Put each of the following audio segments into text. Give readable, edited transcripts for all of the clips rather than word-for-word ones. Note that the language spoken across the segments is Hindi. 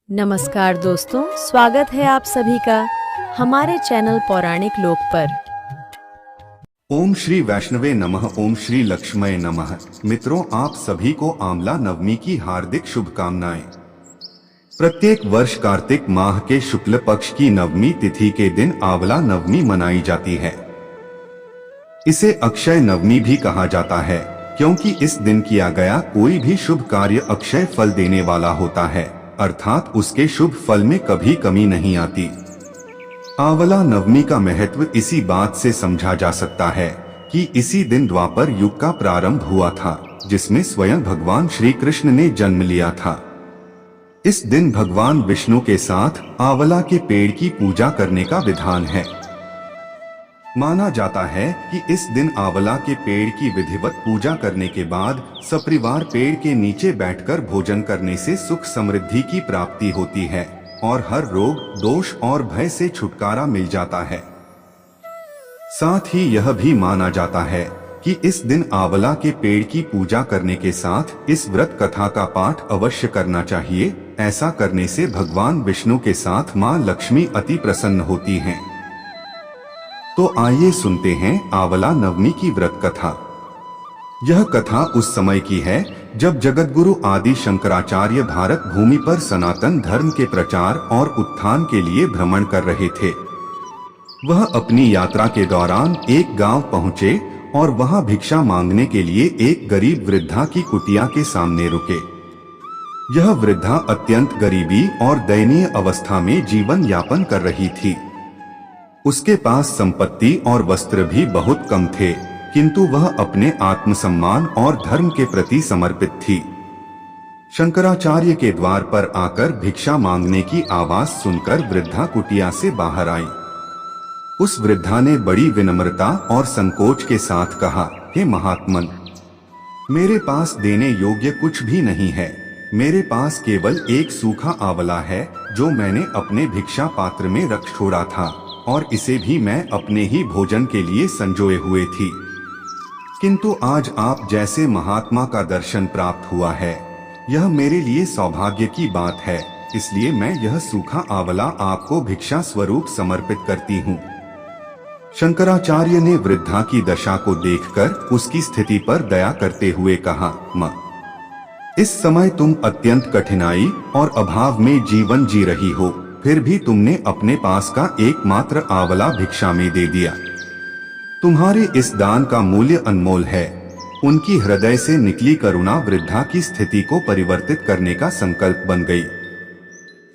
नमस्कार दोस्तों, स्वागत है आप सभी का हमारे चैनल पौराणिक लोक पर। ओम श्री वैष्णवे नमः। ओम श्री लक्ष्मय नमः। मित्रों, आप सभी को आंवला नवमी की हार्दिक शुभकामनाएं। प्रत्येक वर्ष कार्तिक माह के शुक्ल पक्ष की नवमी तिथि के दिन आंवला नवमी मनाई जाती है। इसे अक्षय नवमी भी कहा जाता है, क्योंकि इस दिन किया गया कोई भी शुभ कार्य अक्षय फल देने वाला होता है, अर्थात उसके शुभ फल में कभी कमी नहीं आती। आंवला नवमी का महत्व इसी बात से समझा जा सकता है कि इसी दिन द्वापर युग का प्रारंभ हुआ था, जिसमें स्वयं भगवान श्री कृष्ण ने जन्म लिया था। इस दिन भगवान विष्णु के साथ आंवला के पेड़ की पूजा करने का विधान है। माना जाता है कि इस दिन आंवला के पेड़ की विधिवत पूजा करने के बाद सपरिवार पेड़ के नीचे बैठकर भोजन करने से सुख समृद्धि की प्राप्ति होती है और हर रोग, दोष और भय से छुटकारा मिल जाता है। साथ ही यह भी माना जाता है कि इस दिन आंवला के पेड़ की पूजा करने के साथ इस व्रत कथा का पाठ अवश्य करना चाहिए। ऐसा करने से भगवान विष्णु के साथ मां लक्ष्मी अति प्रसन्न होती हैं। तो आइए सुनते हैं आंवला नवमी की व्रत कथा। यह कथा उस समय की है जब जगतगुरु आदि शंकराचार्य भारत भूमि पर सनातन धर्म के प्रचार और उत्थान के लिए भ्रमण कर रहे थे। वह अपनी यात्रा के दौरान एक गांव पहुंचे और वहां भिक्षा मांगने के लिए एक गरीब वृद्धा की कुटिया के सामने रुके। यह वृद्धा अत्यंत गरीबी और दयनीय अवस्था में जीवन यापन कर रही थी। उसके पास संपत्ति और वस्त्र भी बहुत कम थे, किंतु वह अपने आत्मसम्मान और धर्म के प्रति समर्पित थी। शंकराचार्य के द्वार पर आकर भिक्षा मांगने की आवाज सुनकर वृद्धा कुटिया से बाहर आई। उस वृद्धा ने बड़ी विनम्रता और संकोच के साथ कहा, हे महात्मन, मेरे पास देने योग्य कुछ भी नहीं है। मेरे पास केवल एक सूखा आंवला है जो मैंने अपने भिक्षा पात्र में रख छोड़ा था, और इसे भी मैं अपने ही भोजन के लिए संजोए हुए थी। किंतु आज आप जैसे महात्मा का दर्शन प्राप्त हुआ है, यह मेरे लिए सौभाग्य की बात है। इसलिए मैं यह सूखा आंवला आपको भिक्षा स्वरूप समर्पित करती हूँ। शंकराचार्य ने वृद्धा की दशा को देखकर उसकी स्थिति पर दया करते हुए कहा, मां, इस समय तुम अत्यंत कठिनाई और अभाव में जीवन जी रही हो, फिर भी तुमने अपने पास का एकमात्र आंवला भिक्षा में दे दिया। तुम्हारे इस दान का मूल्य अनमोल है। उनकी हृदय से निकली करुणा वृद्धा की स्थिति को परिवर्तित करने का संकल्प बन गई।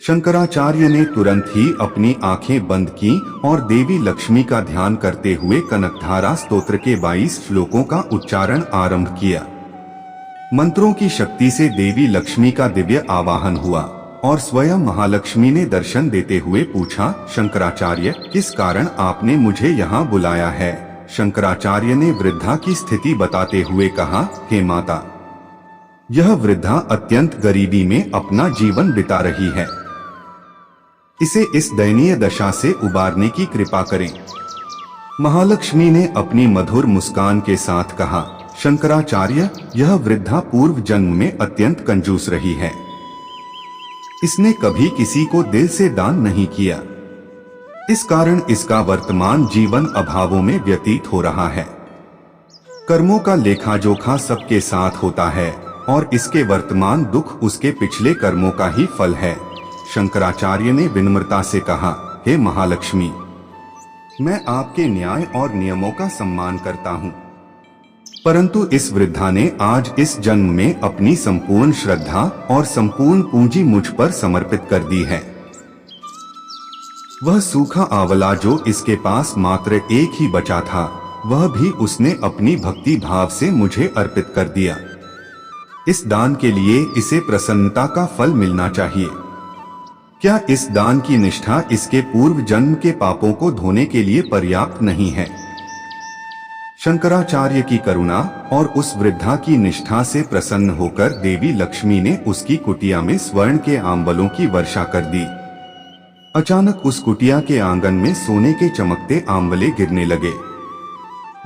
शंकराचार्य ने तुरंत ही अपनी आंखें बंद की और देवी लक्ष्मी का ध्यान करते हुए कनकधारा स्तोत्र के 22 श्लोकों का उच्चारण आरंभ किया। मंत्रों की शक्ति से देवी लक्ष्मी का दिव्य आवाहन हुआ और स्वयं महालक्ष्मी ने दर्शन देते हुए पूछा, शंकराचार्य, किस कारण आपने मुझे यहाँ बुलाया है? शंकराचार्य ने वृद्धा की स्थिति बताते हुए कहा, हे माता, यह वृद्धा अत्यंत गरीबी में अपना जीवन बिता रही है। इसे इस दयनीय दशा से उबारने की कृपा करें। महालक्ष्मी ने अपनी मधुर मुस्कान के साथ कहा, शंकराचार्य, यह वृद्धा पूर्व जन्म में अत्यंत कंजूस रही है। इसने कभी किसी को दिल से दान नहीं किया। इस कारण इसका वर्तमान जीवन अभावों में व्यतीत हो रहा है। कर्मों का लेखा जोखा सबके साथ होता है और इसके वर्तमान दुख उसके पिछले कर्मों का ही फल है। शंकराचार्य ने विनम्रता से कहा, हे महालक्ष्मी, मैं आपके न्याय और नियमों का सम्मान करता हूँ, परंतु इस वृद्धा ने आज इस जन्म में अपनी संपूर्ण श्रद्धा और संपूर्ण पूंजी मुझ पर समर्पित कर दी है। वह सूखा आंवला जो इसके पास मात्र एक ही बचा था, वह भी उसने अपनी भक्ति भाव से मुझे अर्पित कर दिया। इस दान के लिए इसे प्रसन्नता का फल मिलना चाहिए। क्या इस दान की निष्ठा इसके पूर्व जन्म के पापों को धोने के लिए पर्याप्त नहीं है? शंकराचार्य की करुणा और उस वृद्धा की निष्ठा से प्रसन्न होकर देवी लक्ष्मी ने उसकी कुटिया में स्वर्ण के आंवलों की वर्षा कर दी। अचानक उस कुटिया के आंगन में सोने के चमकते आंवले गिरने लगे।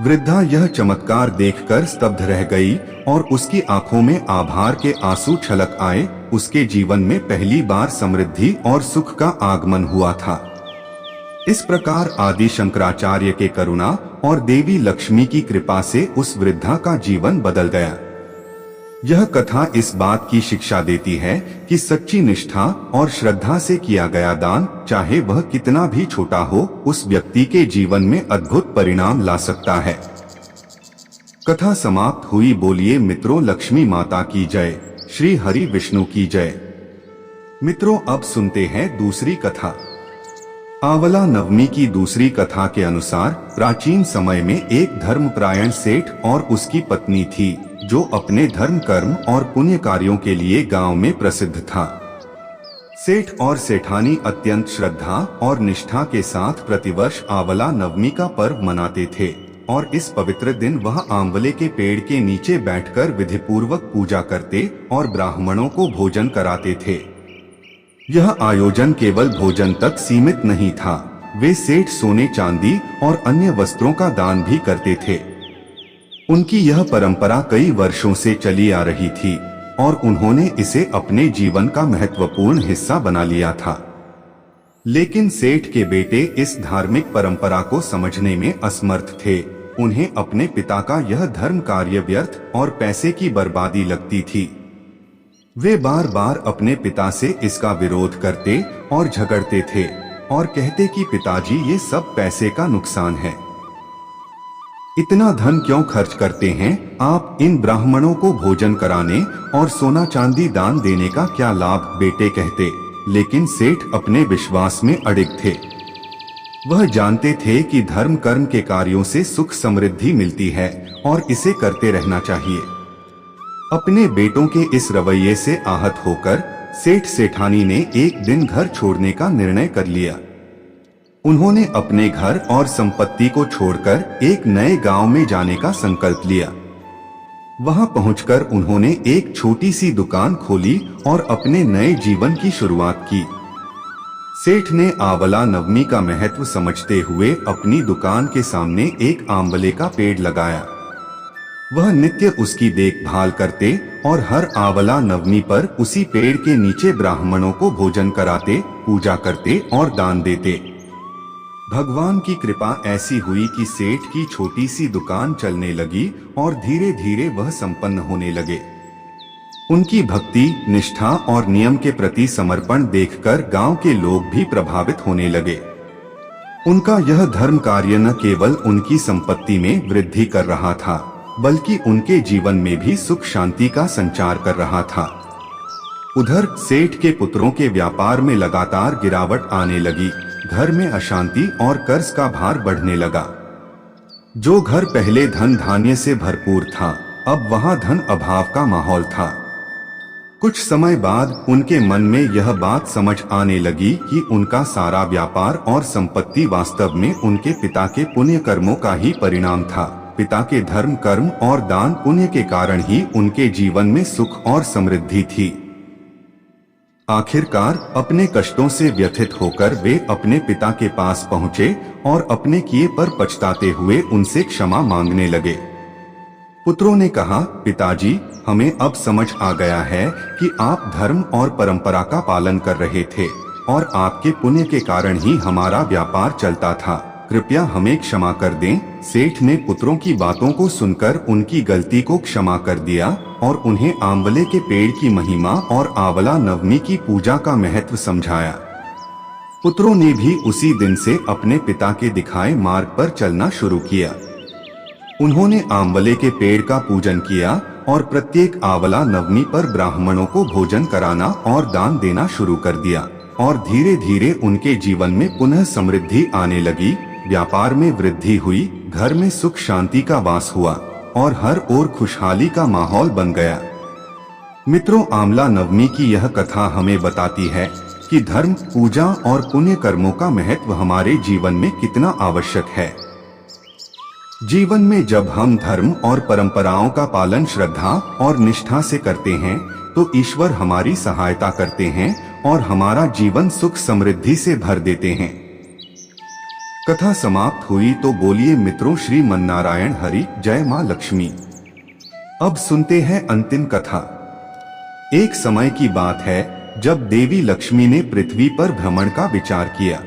वृद्धा यह चमत्कार देखकर स्तब्ध रह गई और उसकी आंखों में आभार के आंसू छलक आए। उसके जीवन में पहली बार समृद्धि और सुख का आगमन हुआ था। इस प्रकार आदि शंकराचार्य के करुणा और देवी लक्ष्मी की कृपा से उस वृद्धा का जीवन बदल गया। यह कथा इस बात की शिक्षा देती है कि सच्ची निष्ठा और श्रद्धा से किया गया दान, चाहे वह कितना भी छोटा हो, उस व्यक्ति के जीवन में अद्भुत परिणाम ला सकता है। कथा समाप्त हुई। बोलिए मित्रों, लक्ष्मी माता की जय, श्री हरि विष्णु की जय। मित्रों, अब सुनते हैं दूसरी कथा। आंवला नवमी की दूसरी कथा के अनुसार प्राचीन समय में एक धर्मपरायण सेठ और उसकी पत्नी थी, जो अपने धर्म कर्म और पुण्य कार्यों के लिए गांव में प्रसिद्ध था। सेठ और सेठानी अत्यंत श्रद्धा और निष्ठा के साथ प्रतिवर्ष आंवला नवमी का पर्व मनाते थे और इस पवित्र दिन वह आंवले के पेड़ के नीचे बैठकर विधिपूर्वक पूजा करते और ब्राह्मणों को भोजन कराते थे। यह आयोजन केवल भोजन तक सीमित नहीं था, वे सेठ सोने चांदी और अन्य वस्त्रों का दान भी करते थे। उनकी यह परंपरा कई वर्षों से चली आ रही थी और उन्होंने इसे अपने जीवन का महत्वपूर्ण हिस्सा बना लिया था। लेकिन सेठ के बेटे इस धार्मिक परंपरा को समझने में असमर्थ थे। उन्हें अपने पिता का यह धर्म कार्य व्यर्थ और पैसे की बर्बादी लगती थी। वे बार बार अपने पिता से इसका विरोध करते और झगड़ते थे और कहते कि पिताजी, ये सब पैसे का नुकसान है, इतना धन क्यों खर्च करते हैं आप? इन ब्राह्मणों को भोजन कराने और सोना चांदी दान देने का क्या लाभ? बेटे कहते। लेकिन सेठ अपने विश्वास में अडिग थे। वह जानते थे कि धर्म कर्म के कार्यों से सुख समृद्धि मिलती है और इसे करते रहना चाहिए। अपने बेटों के इस रवैये से आहत होकर सेठ सेठानी ने एक दिन घर छोड़ने का निर्णय कर लिया। उन्होंने अपने घर और संपत्ति को छोड़कर एक नए गांव में जाने का संकल्प लिया। वहां पहुंचकर उन्होंने एक छोटी सी दुकान खोली और अपने नए जीवन की शुरुआत की। सेठ ने आंवला नवमी का महत्व समझते हुए अपनी दुकान के सामने एक आंवले का पेड़ लगाया। वह नित्य उसकी देखभाल करते और हर आंवला नवमी पर उसी पेड़ के नीचे ब्राह्मणों को भोजन कराते, पूजा करते और दान देते। भगवान की कृपा ऐसी हुई कि सेठ की छोटी सी दुकान चलने लगी और धीरे धीरे वह संपन्न होने लगे। उनकी भक्ति, निष्ठा और नियम के प्रति समर्पण देखकर गांव के लोग भी प्रभावित होने लगे। उनका यह धर्म कार्य न केवल उनकी संपत्ति में वृद्धि कर रहा था, बल्कि उनके जीवन में भी सुख शांति का संचार कर रहा था। उधर सेठ के पुत्रों के व्यापार में लगातार गिरावट आने लगी। घर में अशांति और कर्ज का भार बढ़ने लगा। जो घर पहले धन धान्य से भरपूर था, अब वहां धन अभाव का माहौल था। कुछ समय बाद उनके मन में यह बात समझ आने लगी कि उनका सारा व्यापार और संपत्ति वास्तव में उनके पिता के पुण्य कर्मों का ही परिणाम था। पिता के धर्म कर्म और दान पुण्य के कारण ही उनके जीवन में सुख और समृद्धि थी। आखिरकार अपने कष्टों से व्यथित होकर वे अपने पिता के पास पहुँचे और अपने किए पर पछताते हुए उनसे क्षमा मांगने लगे। पुत्रों ने कहा, पिताजी, हमें अब समझ आ गया है कि आप धर्म और परंपरा का पालन कर रहे थे और आपके पुण्य के कारण ही हमारा व्यापार चलता था। कृपया हमें क्षमा कर दें। सेठ ने पुत्रों की बातों को सुनकर उनकी गलती को क्षमा कर दिया और उन्हें आंवले के पेड़ की महिमा और आंवला नवमी की पूजा का महत्व समझाया। पुत्रों ने भी उसी दिन से अपने पिता के दिखाए मार्ग पर चलना शुरू किया। उन्होंने आंवले के पेड़ का पूजन किया और प्रत्येक आंवला नवमी पर ब्राह्मणों को भोजन कराना और दान देना शुरू कर दिया और धीरे धीरे उनके जीवन में पुनः समृद्धि आने लगी। व्यापार में वृद्धि हुई, घर में सुख शांति का वास हुआ और हर ओर खुशहाली का माहौल बन गया। मित्रों, आंवला नवमी की यह कथा हमें बताती है कि धर्म, पूजा और पुण्य कर्मों का महत्व हमारे जीवन में कितना आवश्यक है। जीवन में जब हम धर्म और परंपराओं का पालन श्रद्धा और निष्ठा से करते हैं, तो ईश्वर हमारी सहायता करते हैं और हमारा जीवन सुख समृद्धि से भर देते हैं। कथा समाप्त हुई तो बोलिए मित्रों श्री मन्नारायण हरि जय मां लक्ष्मी। अब सुनते हैं अंतिम कथा। एक समय की बात है जब देवी लक्ष्मी ने पृथ्वी पर भ्रमण का विचार किया।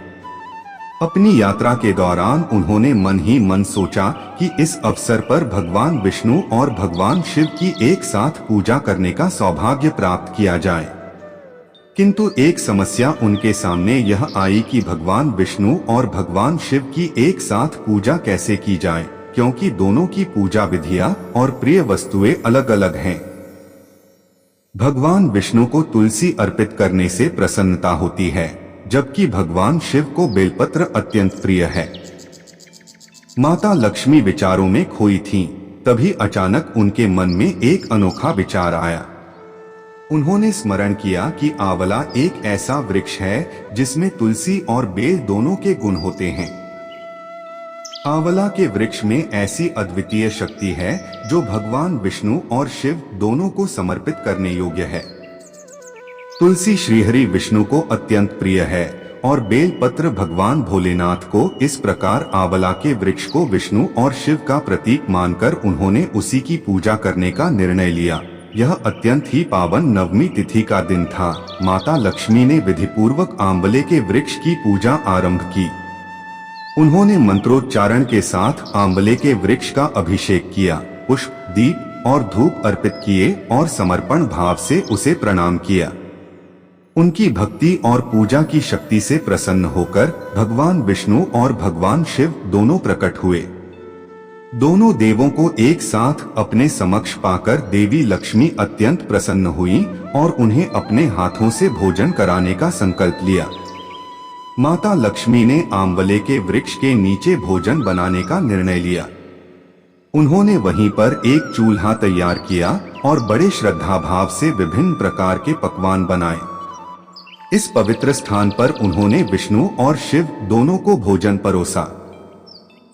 अपनी यात्रा के दौरान उन्होंने मन ही मन सोचा कि इस अवसर पर भगवान विष्णु और भगवान शिव की एक साथ पूजा करने का सौभाग्य प्राप्त किया जाए। किंतु एक समस्या उनके सामने यह आई कि भगवान विष्णु और भगवान शिव की एक साथ पूजा कैसे की जाए, क्योंकि दोनों की पूजा विधियां और प्रिय वस्तुएं अलग अलग हैं। भगवान विष्णु को तुलसी अर्पित करने से प्रसन्नता होती है, जबकि भगवान शिव को बेलपत्र अत्यंत प्रिय है। माता लक्ष्मी विचारों में खोई थीं, तभी अचानक उनके मन में एक अनोखा विचार आया। उन्होंने स्मरण किया कि आंवला एक ऐसा वृक्ष है जिसमें तुलसी और बेल दोनों के गुण होते हैं। आंवला के वृक्ष में ऐसी अद्वितीय शक्ति है जो भगवान विष्णु और शिव दोनों को समर्पित करने योग्य है। तुलसी श्रीहरि विष्णु को अत्यंत प्रिय है और बेलपत्र भगवान भोलेनाथ को। इस प्रकार आंवला के वृक्ष को विष्णु और शिव का प्रतीक मानकर उन्होंने उसी की पूजा करने का निर्णय लिया। यह अत्यंत ही पावन नवमी तिथि का दिन था। माता लक्ष्मी ने विधिपूर्वक आंवले के वृक्ष की पूजा आरंभ की। उन्होंने मंत्रोच्चारण के साथ आंवले के वृक्ष का अभिषेक किया, पुष्प, दीप और धूप अर्पित किए और समर्पण भाव से उसे प्रणाम किया। उनकी भक्ति और पूजा की शक्ति से प्रसन्न होकर भगवान विष्णु और भगवान शिव दोनों प्रकट हुए। दोनों देवों को एक साथ अपने समक्ष पाकर देवी लक्ष्मी अत्यंत प्रसन्न हुई और उन्हें अपने हाथों से भोजन कराने का संकल्प लिया। माता लक्ष्मी ने आंवले के वृक्ष के नीचे भोजन बनाने का निर्णय लिया। उन्होंने वहीं पर एक चूल्हा तैयार किया और बड़े श्रद्धा भाव से विभिन्न प्रकार के पकवान बनाए। इस पवित्र स्थान पर उन्होंने विष्णु और शिव दोनों को भोजन परोसा।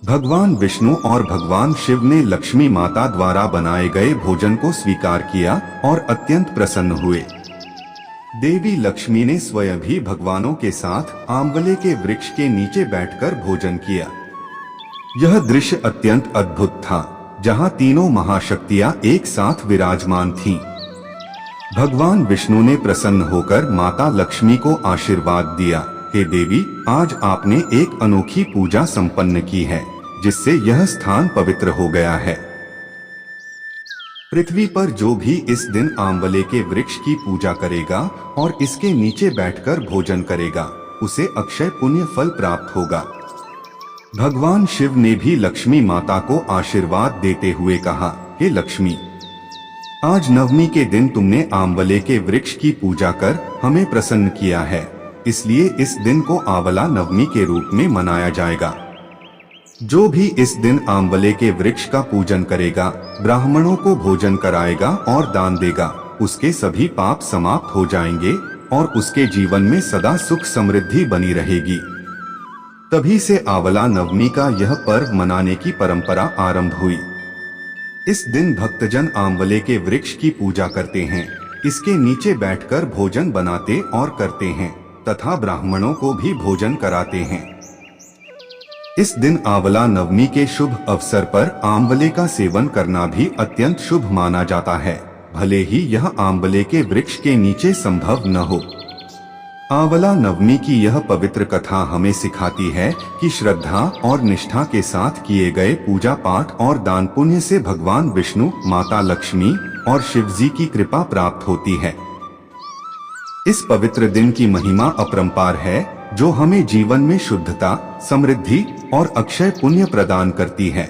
भगवान विष्णु और भगवान शिव ने लक्ष्मी माता द्वारा बनाए गए भोजन को स्वीकार किया और अत्यंत प्रसन्न हुए। देवी लक्ष्मी ने स्वयं भी भगवानों के साथ आंवले के वृक्ष के नीचे बैठकर भोजन किया। यह दृश्य अत्यंत अद्भुत था, जहां तीनों महाशक्तियां एक साथ विराजमान थीं। भगवान विष्णु ने प्रसन्न होकर माता लक्ष्मी को आशीर्वाद दिया, हे देवी, आज आपने एक अनोखी पूजा संपन्न की है, जिससे यह स्थान पवित्र हो गया है। पृथ्वी पर जो भी इस दिन आंवले के वृक्ष की पूजा करेगा और इसके नीचे बैठकर भोजन करेगा, उसे अक्षय पुण्य फल प्राप्त होगा। भगवान शिव ने भी लक्ष्मी माता को आशीर्वाद देते हुए कहा, हे लक्ष्मी, आज नवमी के दिन तुमने आंवले के वृक्ष की पूजा कर हमें प्रसन्न किया है, इसलिए इस दिन को आंवला नवमी के रूप में मनाया जाएगा। जो भी इस दिन आंवले के वृक्ष का पूजन करेगा, ब्राह्मणों को भोजन कराएगा और दान देगा, उसके सभी पाप समाप्त हो जाएंगे और उसके जीवन में सदा सुख समृद्धि बनी रहेगी। तभी से आंवला नवमी का यह पर्व मनाने की परंपरा आरंभ हुई। इस दिन भक्तजन आंवले के वृक्ष की पूजा करते हैं, इसके नीचे बैठकर भोजन बनाते और करते हैं तथा ब्राह्मणों को भी भोजन कराते हैं। इस दिन आंवला नवमी के शुभ अवसर पर आंवले का सेवन करना भी अत्यंत शुभ माना जाता है, भले ही यह आंवले के वृक्ष के नीचे संभव न हो। आंवला नवमी की यह पवित्र कथा हमें सिखाती है कि श्रद्धा और निष्ठा के साथ किए गए पूजा पाठ और दान पुण्य से भगवान विष्णु, माता लक्ष्मी और शिवजी की कृपा प्राप्त होती है। इस पवित्र दिन की महिमा अपरंपार है, जो हमें जीवन में शुद्धता, समृद्धि और अक्षय पुण्य प्रदान करती है।